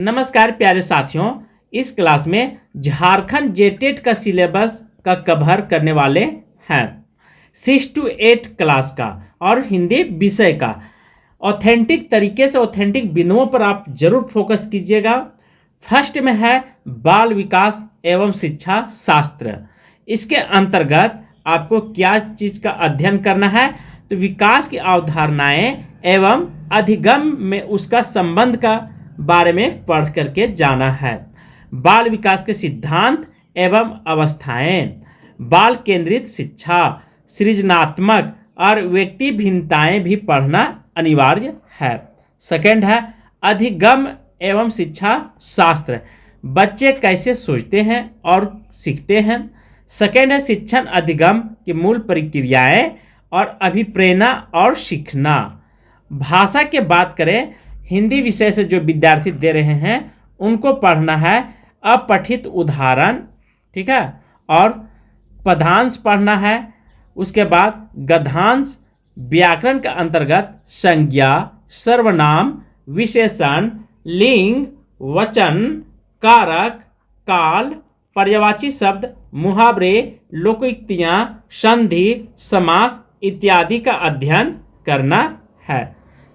नमस्कार प्यारे साथियों, इस क्लास में झारखंड जेटेट का सिलेबस का कवर करने वाले हैं 6 to 8 क्लास का और हिंदी विषय का। ऑथेंटिक तरीके से ऑथेंटिक बिंदुओं पर आप जरूर फोकस कीजिएगा। फर्स्ट में है बाल विकास एवं शिक्षा शास्त्र। इसके अंतर्गत आपको क्या चीज़ का अध्ययन करना है, तो विकास की अवधारणाएं एवं अधिगम में उसका संबंध का बारे में पढ़ करके जाना है। बाल विकास के सिद्धांत एवं अवस्थाएं, बाल केंद्रित शिक्षा, सृजनात्मक और व्यक्ति भिन्नताएं भी पढ़ना अनिवार्य है। सेकंड है अधिगम एवं शिक्षा शास्त्र, बच्चे कैसे सोचते हैं और सीखते हैं। सेकंड है शिक्षण अधिगम की मूल प्रक्रियाएं और अभिप्रेरणा और सीखना। भाषा की बात करें, हिंदी विषय से जो विद्यार्थी दे रहे हैं उनको पढ़ना है अपठित उदाहरण, ठीक है, और पदांश पढ़ना है। उसके बाद गद्यांश, व्याकरण के अंतर्गत संज्ञा, सर्वनाम, विशेषण, लिंग, वचन, कारक, काल, पर्यायवाची शब्द, मुहावरे, लोकोक्तियां, संधि, समास इत्यादि का अध्ययन करना है।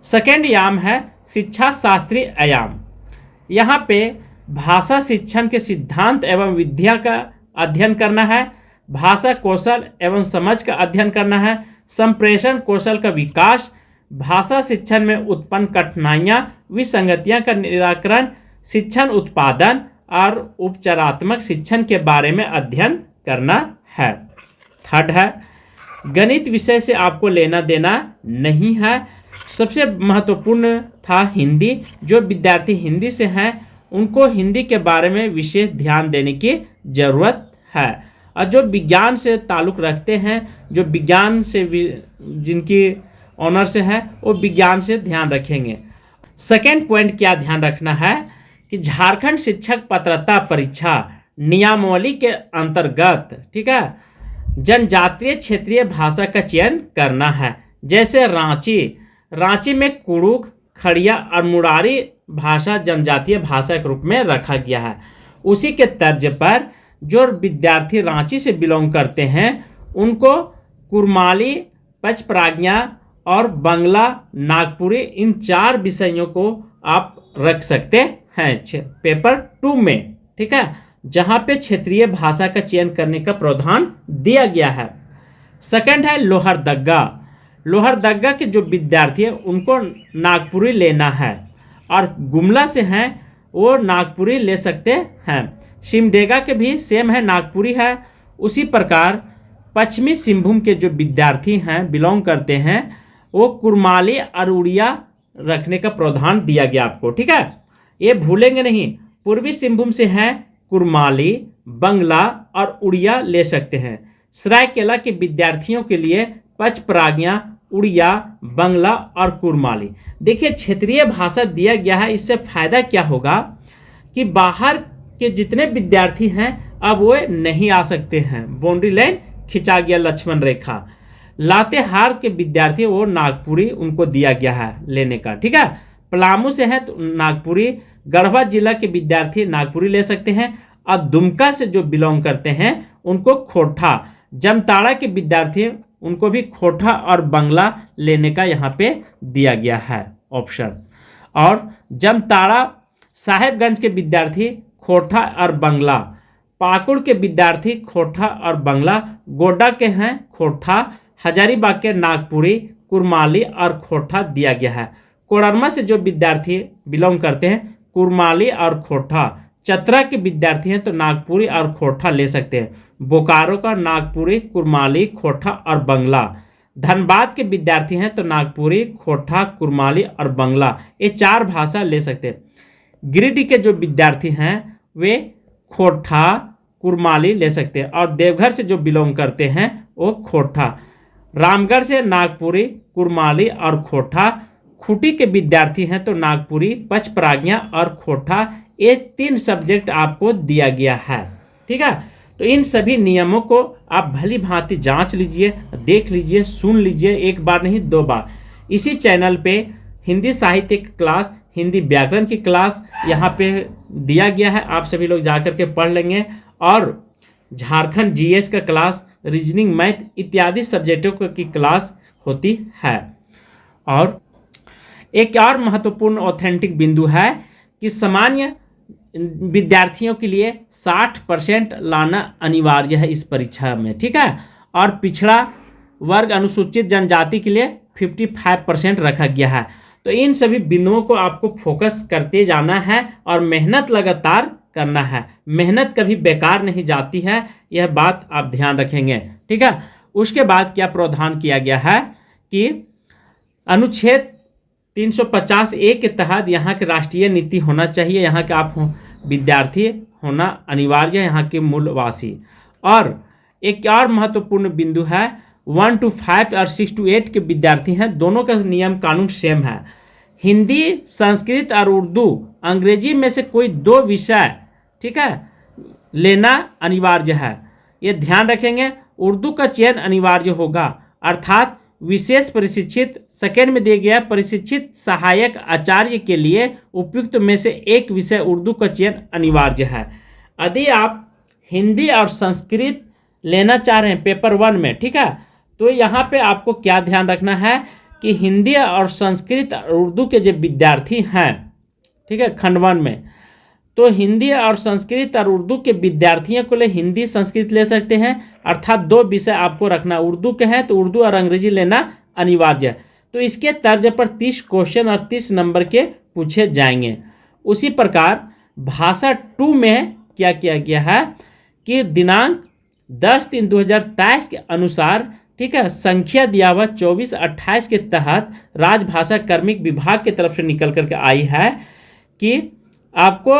सेकेंड याम है शिक्षा शास्त्रीय आयाम। यहाँ पे भाषा शिक्षण के सिद्धांत एवं विद्या का अध्ययन करना है, भाषा कौशल एवं समझ का अध्ययन करना है, संप्रेषण कौशल का विकास, भाषा शिक्षण में उत्पन्न कठिनाइयाँ, विसंगतियाँ का निराकरण, शिक्षण उत्पादन और उपचारात्मक शिक्षण के बारे में अध्ययन करना है। थर्ड है गणित विषय से आपको लेना देना नहीं है। सबसे महत्वपूर्ण था हिंदी। जो विद्यार्थी हिंदी से हैं उनको हिंदी के बारे में विशेष ध्यान देने की ज़रूरत है, और जो विज्ञान से ताल्लुक़ रखते हैं, जो विज्ञान से जिनकी ऑनर से है वो विज्ञान से ध्यान रखेंगे। सेकेंड पॉइंट क्या ध्यान रखना है कि झारखंड शिक्षक पात्रता परीक्षा नियमावली के अंतर्गत, ठीक है, जनजातीय क्षेत्रीय भाषा का चयन करना है। जैसे रांची में कुड़ुख, खड़िया और मुरारी भाषा जनजातीय भाषा के रूप में रखा गया है। उसी के तर्ज पर जो विद्यार्थी रांची से बिलोंग करते हैं उनको कुरमाली, पचपराज्ञा और बंगला, नागपुरी, इन 4 विषयों को आप रख सकते हैं पेपर 2 में, ठीक है, जहाँ पे क्षेत्रीय भाषा का चयन करने का प्रावधान दिया गया है। सेकंड है लोहरदग्गा के जो विद्यार्थी हैं उनको नागपुरी लेना है, और गुमला से हैं वो नागपुरी ले सकते हैं। सिमडेगा के भी सेम है, नागपुरी है। उसी प्रकार पश्चिमी सिंहभूम के जो विद्यार्थी हैं बिलोंग करते हैं वो कुरमाली और उड़िया रखने का प्रावधान दिया गया आपको, ठीक है, ये भूलेंगे नहीं। पूर्वी सिंहभूम से हैं कुरमाली, बंगला और उड़िया ले सकते हैं। सरायकेला के विद्यार्थियों के लिए पचपराज्ञा, उड़िया, बंगला और कुरमाली। देखिए क्षेत्रीय भाषा दिया गया है, इससे फायदा क्या होगा कि बाहर के जितने विद्यार्थी हैं अब वो नहीं आ सकते हैं, बाउंड्री लाइन खिंचा गया, लक्ष्मण रेखा। लातेहार के विद्यार्थी वो नागपुरी उनको दिया गया है लेने का, ठीक है। पलामू से है तो नागपुरी, गढ़वा जिला के विद्यार्थी नागपुरी ले सकते हैं, और दुमका से जो बिलोंग करते हैं उनको खोटा, जमताड़ा के विद्यार्थी उनको भी खोटा और बंगला लेने का यहाँ पे दिया गया है ऑप्शन। और जमताड़ा साहेबगंज के विद्यार्थी खोटा और बंगला, पाकुड़ के विद्यार्थी खोटा और बंगला, गोड्डा के हैं खोटा, हजारीबाग के नागपुरी, कुरमाली और खोटा दिया गया है। कोडरमा से जो विद्यार्थी बिलोंग करते हैं कुरमाली और खोटा, चतरा के विद्यार्थी हैं तो नागपुरी और खोटा ले सकते हैं। बोकारो का नागपुरी, कुरमाली, खोटा और बंगला। धनबाद के विद्यार्थी हैं तो नागपुरी, खोटा, कुरमाली और बंगला, ये 4 भाषा ले सकते हैं। गिरिडीह के जो विद्यार्थी हैं वे खोटा, कुरमाली ले सकते हैं, और देवघर से जो बिलोंग करते हैं वो खोटा। रामगढ़ से नागपुरी, कुरमाली और खोटा। खूंटी के विद्यार्थी हैं तो नागपुरी, पचपराज्ञा और खोटा, ये 3 सब्जेक्ट आपको दिया गया है, ठीक है। तो इन सभी नियमों को आप भली भांति जांच लीजिए, देख लीजिए, सुन लीजिए, एक बार नहीं 2 बार। इसी चैनल पे हिंदी साहित्य की क्लास, हिंदी व्याकरण की क्लास यहाँ पे दिया गया है, आप सभी लोग जा कर के पढ़ लेंगे। और झारखंड जीएस का क्लास, रीजनिंग, मैथ इत्यादि सब्जेक्टों की क्लास होती है। और एक और महत्वपूर्ण ऑथेंटिक बिंदु है कि सामान्य विद्यार्थियों के लिए 60% लाना अनिवार्य है इस परीक्षा में, ठीक है। और पिछड़ा वर्ग अनुसूचित जनजाति के लिए 55% रखा गया है। तो इन सभी बिंदुओं को आपको फोकस करते जाना है और मेहनत लगातार करना है। मेहनत कभी बेकार नहीं जाती है, यह बात आप ध्यान रखेंगे, ठीक है। उसके बाद क्या प्रावधान किया गया है कि अनुच्छेद 350A के तहत यहाँ की राष्ट्रीय नीति होना चाहिए, यहाँ के आप विद्यार्थी होना अनिवार्य है, यहाँ के मूलवासी। और एक और महत्वपूर्ण बिंदु है 1 to 5 और 6 to 8 के विद्यार्थी हैं, दोनों का नियम कानून सेम है। हिंदी, संस्कृत और उर्दू, अंग्रेजी में से कोई 2 विषय, ठीक है, लेना अनिवार्य है, ये ध्यान रखेंगे। उर्दू का चयन अनिवार्य होगा, अर्थात विशेष प्रशिक्षित, सेकेंड में दिया गया प्रशिक्षित सहायक आचार्य के लिए उपयुक्त में से एक विषय उर्दू का चयन अनिवार्य है। यदि आप हिंदी और संस्कृत लेना चाह रहे हैं पेपर 1 में, ठीक है, तो यहाँ पे आपको क्या ध्यान रखना है कि हिंदी और संस्कृत और उर्दू के जो विद्यार्थी हैं, ठीक है, खंड 1 में, तो हिंदी और संस्कृत और उर्दू के विद्यार्थियों को लिए हिंदी संस्कृत ले सकते हैं, अर्थात 2 विषय आपको रखना। उर्दू के हैं तो उर्दू और अंग्रेजी लेना अनिवार्य है। तो इसके तर्ज पर 30 क्वेश्चन और 30 नंबर के पूछे जाएंगे। उसी प्रकार भाषा 2 में क्या किया गया है कि दिनांक 10/3/2023 के अनुसार, ठीक है, संख्या दिया हुआ 2428 के तहत राजभाषा कार्मिक विभाग की तरफ से निकल करके आई है कि आपको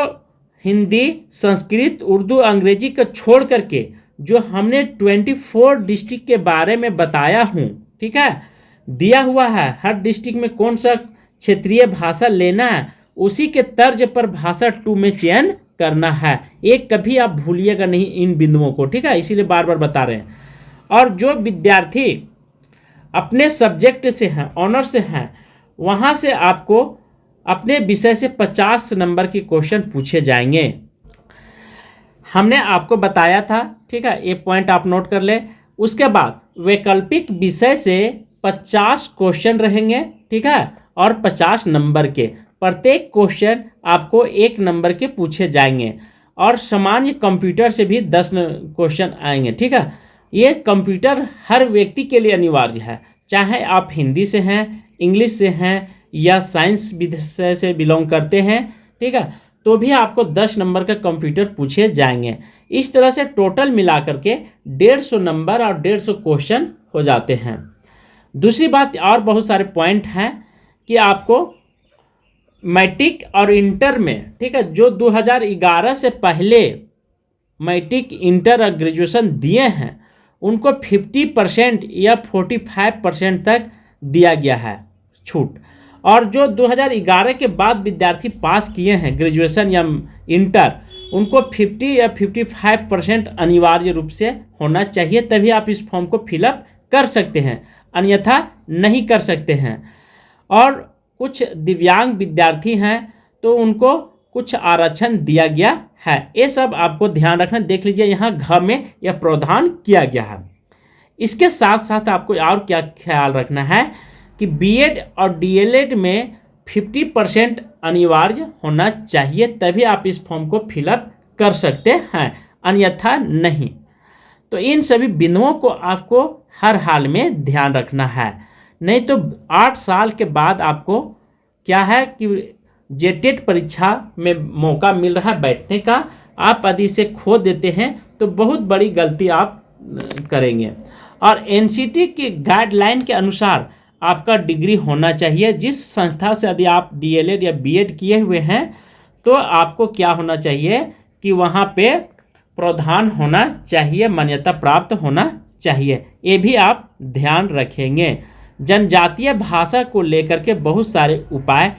हिंदी, संस्कृत, उर्दू, अंग्रेजी का छोड़ करके जो हमने 24 डिस्ट्रिक्ट के बारे में बताया हूँ, ठीक है, दिया हुआ है हर डिस्ट्रिक्ट में कौन सा क्षेत्रीय भाषा लेना है, उसी के तर्ज पर भाषा 2 में चयन करना है। एक कभी आप भूलिएगा नहीं इन बिंदुओं को, ठीक है, इसीलिए बार बार बता रहे हैं। और जो विद्यार्थी अपने सब्जेक्ट से हैं, ऑनर से हैं, वहाँ से आपको अपने विषय से 50 नंबर के क्वेश्चन पूछे जाएंगे। हमने आपको बताया था, ठीक है, ये पॉइंट आप नोट कर ले। उसके बाद वैकल्पिक विषय से 50 क्वेश्चन रहेंगे, ठीक है, और 50 नंबर के। प्रत्येक क्वेश्चन आपको 1 नंबर के पूछे जाएंगे। और सामान्य कंप्यूटर से भी 10 क्वेश्चन आएंगे, ठीक है। ये कंप्यूटर हर व्यक्ति के लिए अनिवार्य है, चाहे आप हिंदी से हैं, इंग्लिश से हैं या साइंस विषय से बिलोंग करते हैं, ठीक है, तो भी आपको 10 नंबर का कंप्यूटर पूछे जाएंगे। इस तरह से टोटल मिला करके 150 नंबर और 150 क्वेश्चन हो जाते हैं। दूसरी बात और बहुत सारे पॉइंट हैं कि आपको मैट्रिक और इंटर में, ठीक है, जो 2011 से पहले मैट्रिक, इंटर और ग्रेजुएशन दिए हैं उनको 50% या 45% तक दिया गया है छूट। और जो 2011 के बाद विद्यार्थी पास किए हैं ग्रेजुएशन या इंटर, उनको 50 या 55% अनिवार्य रूप से होना चाहिए, तभी आप इस फॉर्म को फिलअप कर सकते हैं, अन्यथा नहीं कर सकते हैं। और कुछ दिव्यांग विद्यार्थी हैं तो उनको कुछ आरक्षण दिया गया है, ये सब आपको ध्यान रखना। देख लीजिए यहाँ घ में यह प्रावधान किया गया है। इसके साथ साथ आपको और क्या ख्याल रखना है कि बीएड और डीएलएड में 50% अनिवार्य होना चाहिए, तभी आप इस फॉर्म को फिलअप कर सकते हैं, अन्यथा नहीं। तो इन सभी बिंदुओं को आपको हर हाल में ध्यान रखना है, नहीं तो 8 साल के बाद आपको क्या है कि जेटेट परीक्षा में मौका मिल रहा है बैठने का, आप यदि इसे खो देते हैं तो बहुत बड़ी गलती आप करेंगे। और एनसीटी की गाइडलाइन के अनुसार आपका डिग्री होना चाहिए। जिस संस्था से यदि आप डीएलएड या बीएड किए हुए हैं तो आपको क्या होना चाहिए कि वहाँ पे प्रावधान होना चाहिए, मान्यता प्राप्त होना चाहिए, ये भी आप ध्यान रखेंगे। जनजातीय भाषा को लेकर के बहुत सारे उपाय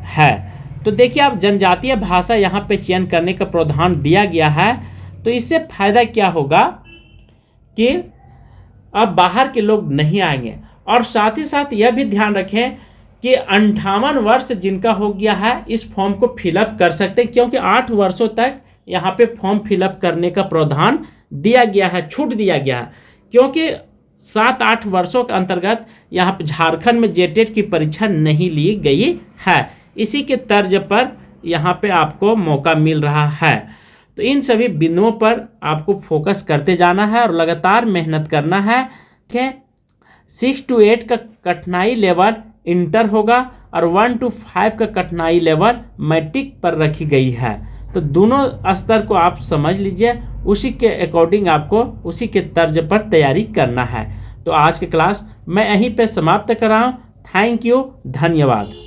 है। तो देखिए आप जनजातीय भाषा यहाँ पे चयन करने का प्रावधान दिया गया है, तो इससे फायदा क्या होगा कि अब बाहर के लोग नहीं आएंगे। और साथ ही साथ यह भी ध्यान रखें कि 58 वर्ष जिनका हो गया है इस फॉर्म को फिलअप कर सकते हैं, क्योंकि 8 वर्षों तक यहाँ पे फॉर्म फिलअप करने का प्रावधान दिया गया है, छूट दिया गया है, क्योंकि 7-8 वर्षों के अंतर्गत यहाँ पे झारखंड में जेटेट की परीक्षा नहीं ली गई है। इसी के तर्ज पर यहाँ पे आपको मौका मिल रहा है। तो इन सभी बिंदुओं पर आपको फोकस करते जाना है और लगातार मेहनत करना है। ठीक है, 6 to 8 का कठिनाई लेवल इंटर होगा और 1 to 5 का कठिनाई लेवल मैट्रिक पर रखी गई है। तो दोनों स्तर को आप समझ लीजिए, उसी के अकॉर्डिंग आपको उसी के तर्ज पर तैयारी करना है। तो आज की क्लास मैं यहीं पे समाप्त कर रहा हूँ। थैंक यू, धन्यवाद।